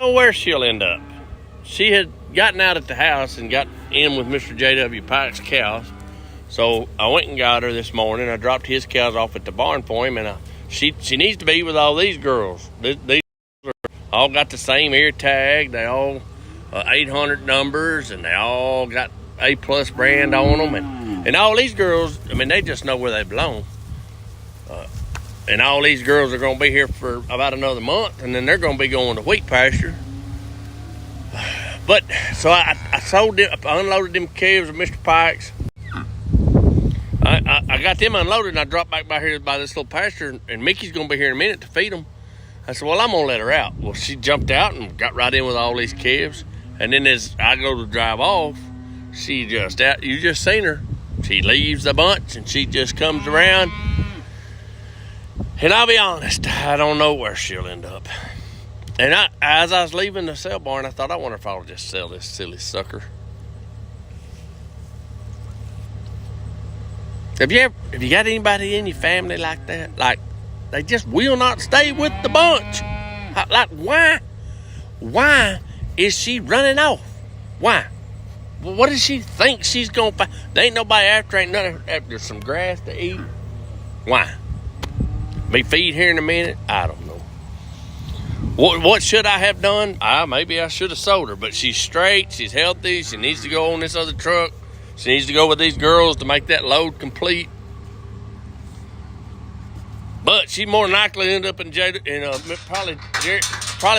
know where she'll end up. She had gotten out at the house and got in with Mr. J.W. Pike's cows. So I went and got her this morning. I dropped his cows off at the barn for him, and she needs to be with all these girls. These all got the same ear tag. They all 800 numbers, and they all got A+ brand on them. And all these girls, I mean, they just know where they belong. And all these girls are going to be here for about another month, and then they're going to be going to wheat pasture. But, so I unloaded them calves of Mr. Pike's. I got them unloaded, and I dropped back by here by this little pasture, and Mickey's going to be here in a minute to feed them. I said, well, I'm going to let her out. Well, she jumped out and got right in with all these calves. And then as I go to drive off, she just out. You just seen her. She leaves the bunch, and she just comes around. And I'll be honest, I don't know where she'll end up. And as I was leaving the sale barn, I thought, I wonder if I'll just sell this silly sucker. Have you got anybody in your family like that? Like, they just will not stay with the bunch. Like, why? Why is she running off? Why? What does she think she's going to find? There ain't nobody after some grass to eat. Why? Be feed here in a minute? I don't know. What should I have done? Maybe I should have sold her, but she's straight, she's healthy, she needs to go on this other truck. She needs to go with these girls to make that load complete. But she more than likely end up probably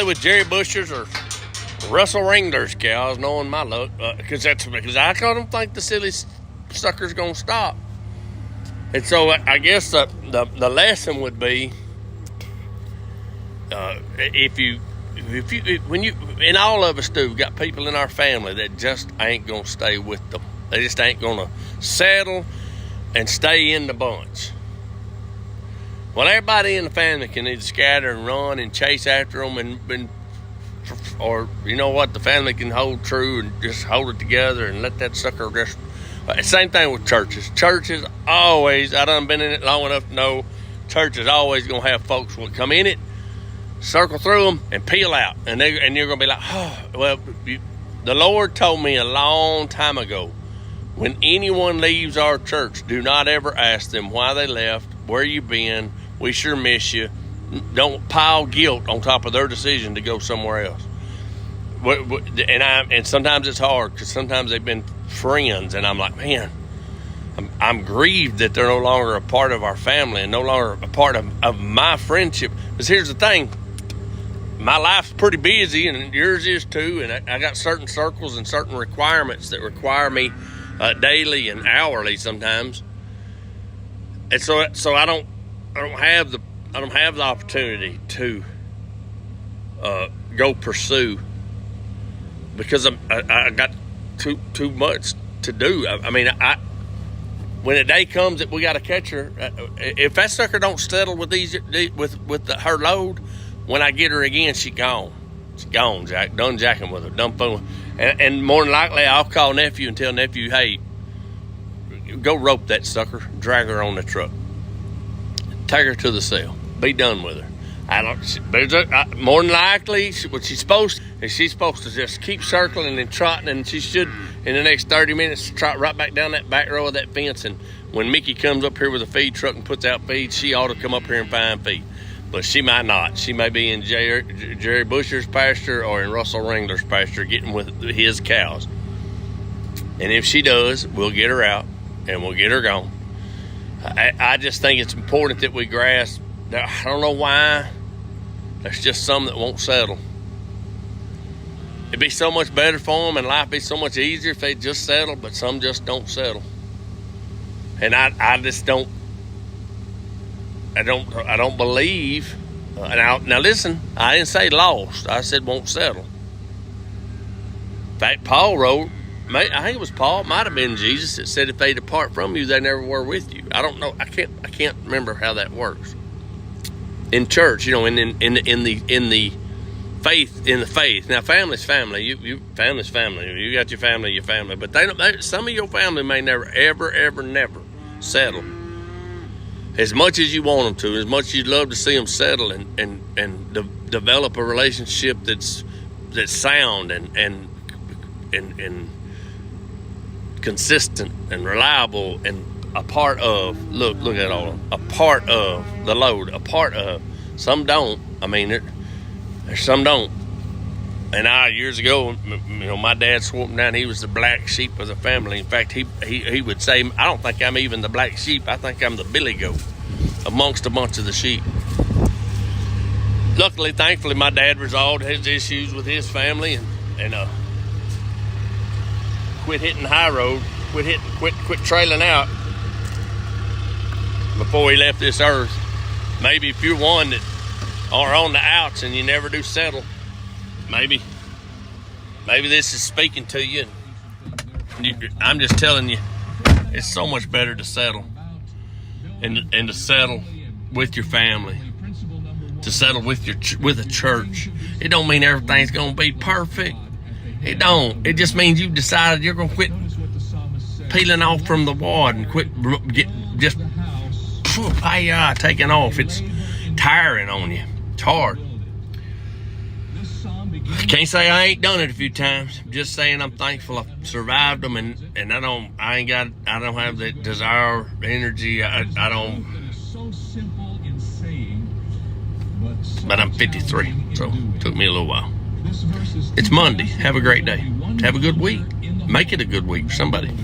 with Jerry Bushers or Russell Ringler's cows, knowing my luck, because I don't think the silly sucker's gonna stop. And so I guess the lesson would be, and all of us do, we got people in our family that just ain't gonna stay with them. They just ain't gonna settle and stay in the bunch. Well, everybody in the family can either scatter and run and chase after them, or you know what, the family can hold true and just hold it together and let that sucker just. Same thing with churches. Churches always, I done been in it long enough to know, church is always going to have folks who come in it, circle through them, and peel out. And you're going to be like, oh, well, the Lord told me a long time ago, when anyone leaves our church, do not ever ask them why they left, where you been, we sure miss you. Don't pile guilt on top of their decision to go somewhere else. And sometimes it's hard, because sometimes they've been friends, and I'm like, man, I'm grieved that they're no longer a part of our family and no longer a part of my friendship. Because here's the thing, my life's pretty busy, and yours is too, and I got certain circles and certain requirements that require me daily and hourly sometimes, and so I don't have the opportunity to go pursue, because I got too much to do. I mean, when a day comes that we got to catch her, if that sucker don't settle with her load, when I get her again, she gone. She's gone, Jack. Done jacking with her. Done fooling. And more than likely, I'll call nephew and tell nephew, hey, go rope that sucker. Drag her on the truck. Take her to the cell. Be done with her. More than likely, what she's supposed to just keep circling and trotting, and she should, in the next 30 minutes, trot right back down that back row of that fence. And when Mickey comes up here with a feed truck and puts out feed, she ought to come up here and find feed. But she might not. She may be in Jerry Busher's pasture or in Russell Ringler's pasture getting with his cows. And if she does, we'll get her out and we'll get her gone. I just think it's important that we grasp. I don't know why. There's just some that won't settle. It'd be so much better for them, and life be so much easier if they just settle, but some just don't settle. And I just don't. I don't believe. Now listen, I didn't say lost. I said won't settle. In fact, Paul wrote, I think it was Paul, it might have been Jesus, that said if they depart from you, they never were with you. I don't know. I can't remember how that works. In church, in the faith. Now, family's family. Family's family. You got your family. But some of your family may never, ever, never settle. As much as you want them to, as much as you'd love to see them settle and develop a relationship that's that's sound and consistent and reliable and a part of. Look at all of them. A part of the load. A part of. Some don't. I mean, there's some don't. And years ago, my dad swore him down. He was the black sheep of the family. In fact, he would say, I don't think I'm even the black sheep. I think I'm the billy goat amongst a bunch of the sheep. Luckily, thankfully, my dad resolved his issues with his family and quit hitting the high road, quit trailing out before he left this earth. Maybe if you're one that are on the outs and you never do settle, maybe this is speaking to you. I'm just telling you, it's so much better to settle and to settle with your family, to settle with a church. It don't mean everything's gonna be perfect. It don't. It just means you've decided you're gonna quit peeling off from the wad and quit taking off. It's tiring on you. It's hard. I can't say I ain't done it a few times. I'm just saying I'm thankful I survived them, and I don't have the desire, the energy. I don't. But I'm 53, so it took me a little while. It's Monday. Have a great day. Have a good week. Make it a good week for somebody.